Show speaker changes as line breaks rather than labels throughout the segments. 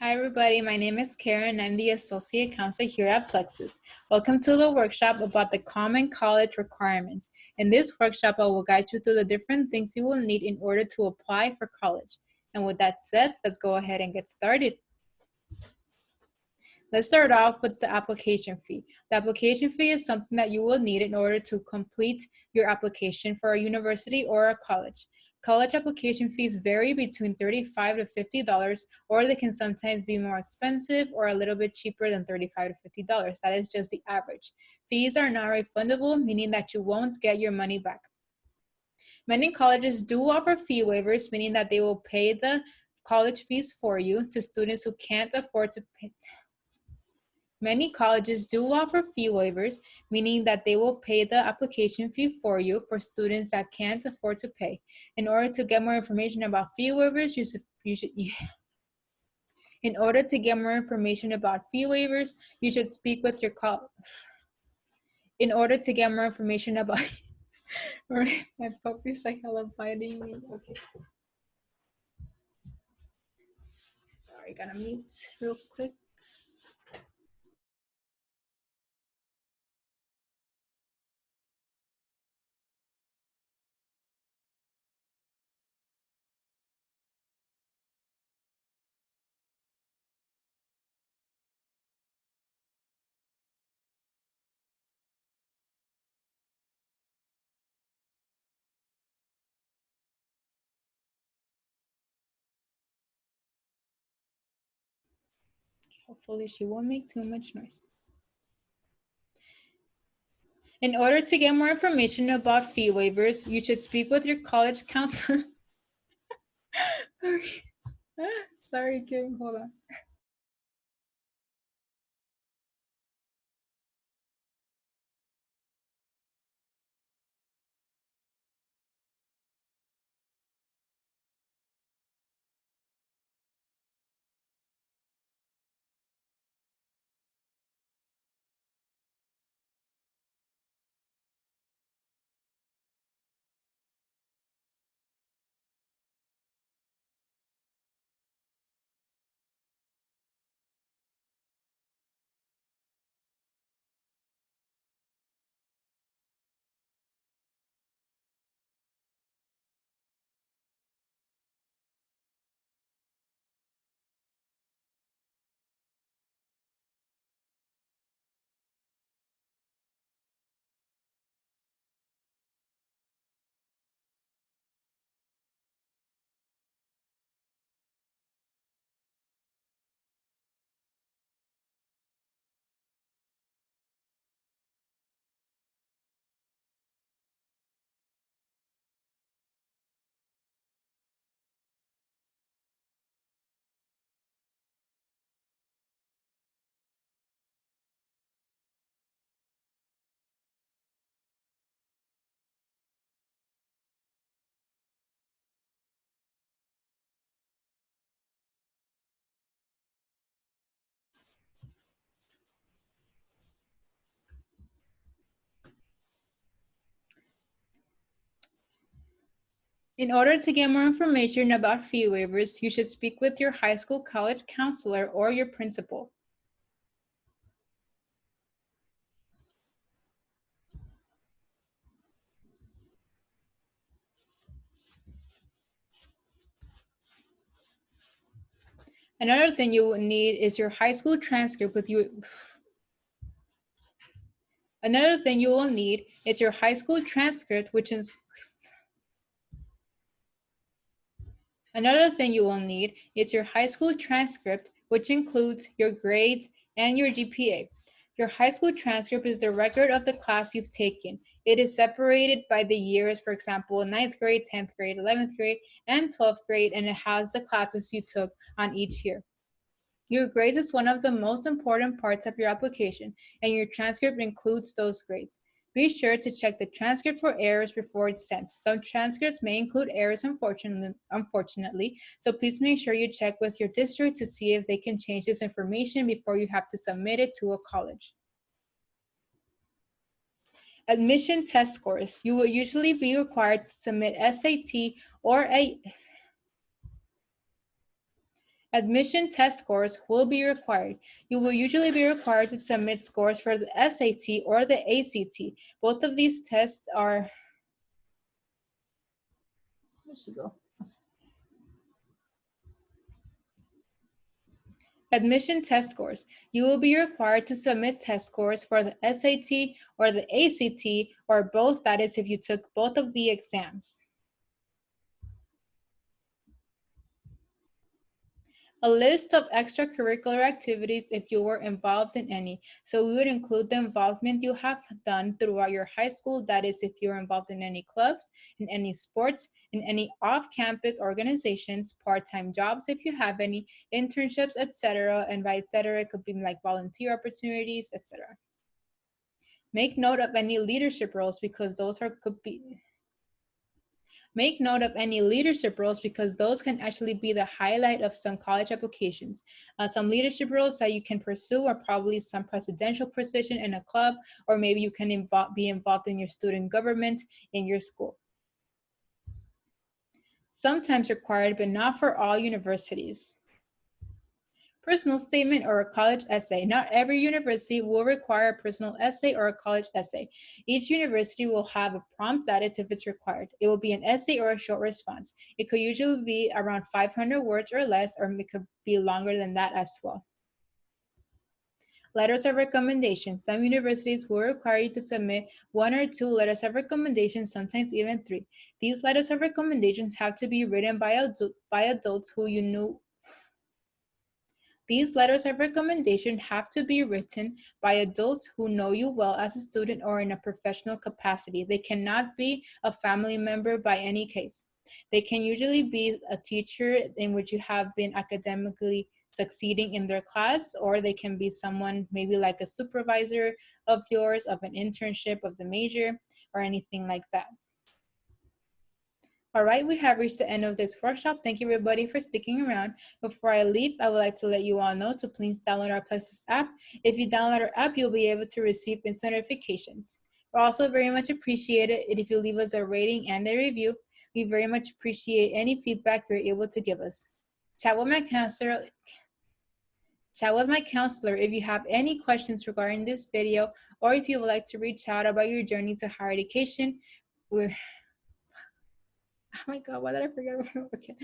Hi everybody, my name is Karen. I'm the Associate Counselor here at Plexus. Welcome to the workshop about the Common College Requirements. In this workshop, I will guide you through the different things you will need in order to apply for college. And with that said, let's go ahead and get started. Let's start off with the application fee. The application fee is something that you will need in order to complete your application for a university or a college. College application fees vary between $35 to $50, or they can sometimes be more expensive or a little bit cheaper than $35 to $50. That is just the average. Fees are not refundable, meaning that you won't get your money back. Many colleges do offer fee waivers, meaning that they will pay the college fees for you to students who can't afford to pay. Many colleges do offer fee waivers, meaning that they will pay the application fee for you for students that can't afford to pay. In order to get more information about fee waivers, in order to get more information about fee waivers, you should speak with your In order to get more information about, my puppy's like hella biting me. Okay. Sorry, gotta mute real quick. Hopefully she won't make too much noise. In order to get more information about fee waivers, you should speak with your college counselor. Okay. Sorry, Kim, hold on. In order to get more information about fee waivers, you should speak with your high school college counselor or your principal. Another thing you will need is your high school transcript with you. Another thing you will need is your high school transcript, which is Another thing you will need is your high school transcript, which includes your grades and your GPA. Your high school transcript is the record of the class you've taken. It is separated by the years, for example, 9th grade, 10th grade, 11th grade, and 12th grade, and it has the classes you took on each year. Your grades is one of the most important parts of your application, and your transcript includes those grades. Be sure to check the transcript for errors before it's sent. Some transcripts may include errors, unfortunately, so please make sure you check with your district to see if they can change this information before you have to submit it to a college. Admission test scores. You will usually be required to submit SAT or a Admission test scores will be required. You will usually be required to submit scores for the SAT or the ACT. Both of these tests are, where'd she go? Admission test scores. You will be required to submit test scores for the SAT or the ACT or both, that is if you took both of the exams. A list of extracurricular activities if you were involved in any. So we would include the involvement you have done throughout your high school. That is if you're involved in any clubs, in any sports, in any off-campus organizations, part-time jobs if you have any, internships, etc. And by etc. it could be like volunteer opportunities, etc. Make note of any leadership roles because those could be. Make note of any leadership roles because those can actually be the highlight of some college applications. Some leadership roles that you can pursue are probably some presidential position in a club, or maybe you can be involved in your student government in your school. Sometimes required, but not for all universities. Personal statement or a college essay. Not every university will require a personal essay or a college essay. Each university will have a prompt, that is if it's required. It will be an essay or a short response. It could usually be around 500 words or less, or it could be longer than that as well. Letters of recommendation. Some universities will require you to submit 1 or 2 letters of recommendation, sometimes even 3. These letters of recommendations have to be written by adults who you knew. These letters of recommendation have to be written by adults who know you well as a student or in a professional capacity. They cannot be a family member by any case. They can usually be a teacher in which you have been academically succeeding in their class, or they can be someone maybe like a supervisor of yours, of an internship of the major, or anything like that. All right, we have reached the end of this workshop. Thank you everybody for sticking around. Before I leave, I would like to let you all know to please download our Plexus app. If you download our app, you'll be able to receive instant notifications. We also very much appreciate it if you leave us a rating and a review. We very much appreciate any feedback you're able to give us. Chat with my counselor if you have any questions regarding this video, or if you would like to reach out about your journey to higher education. Oh my God, why did I forget? Okay.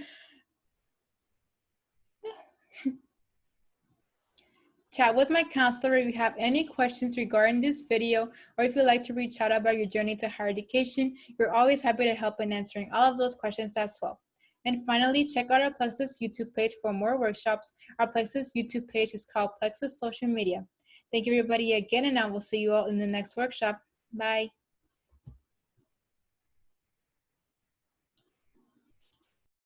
Chat with my counselor if you have any questions regarding this video, or if you'd like to reach out about your journey to higher education. We're always happy to help in answering all of those questions as well. And finally, check out our Plexus YouTube page for more workshops. Our Plexus YouTube page is called Plexus Social Media. Thank you everybody again, and I will see you all in the next workshop. Bye.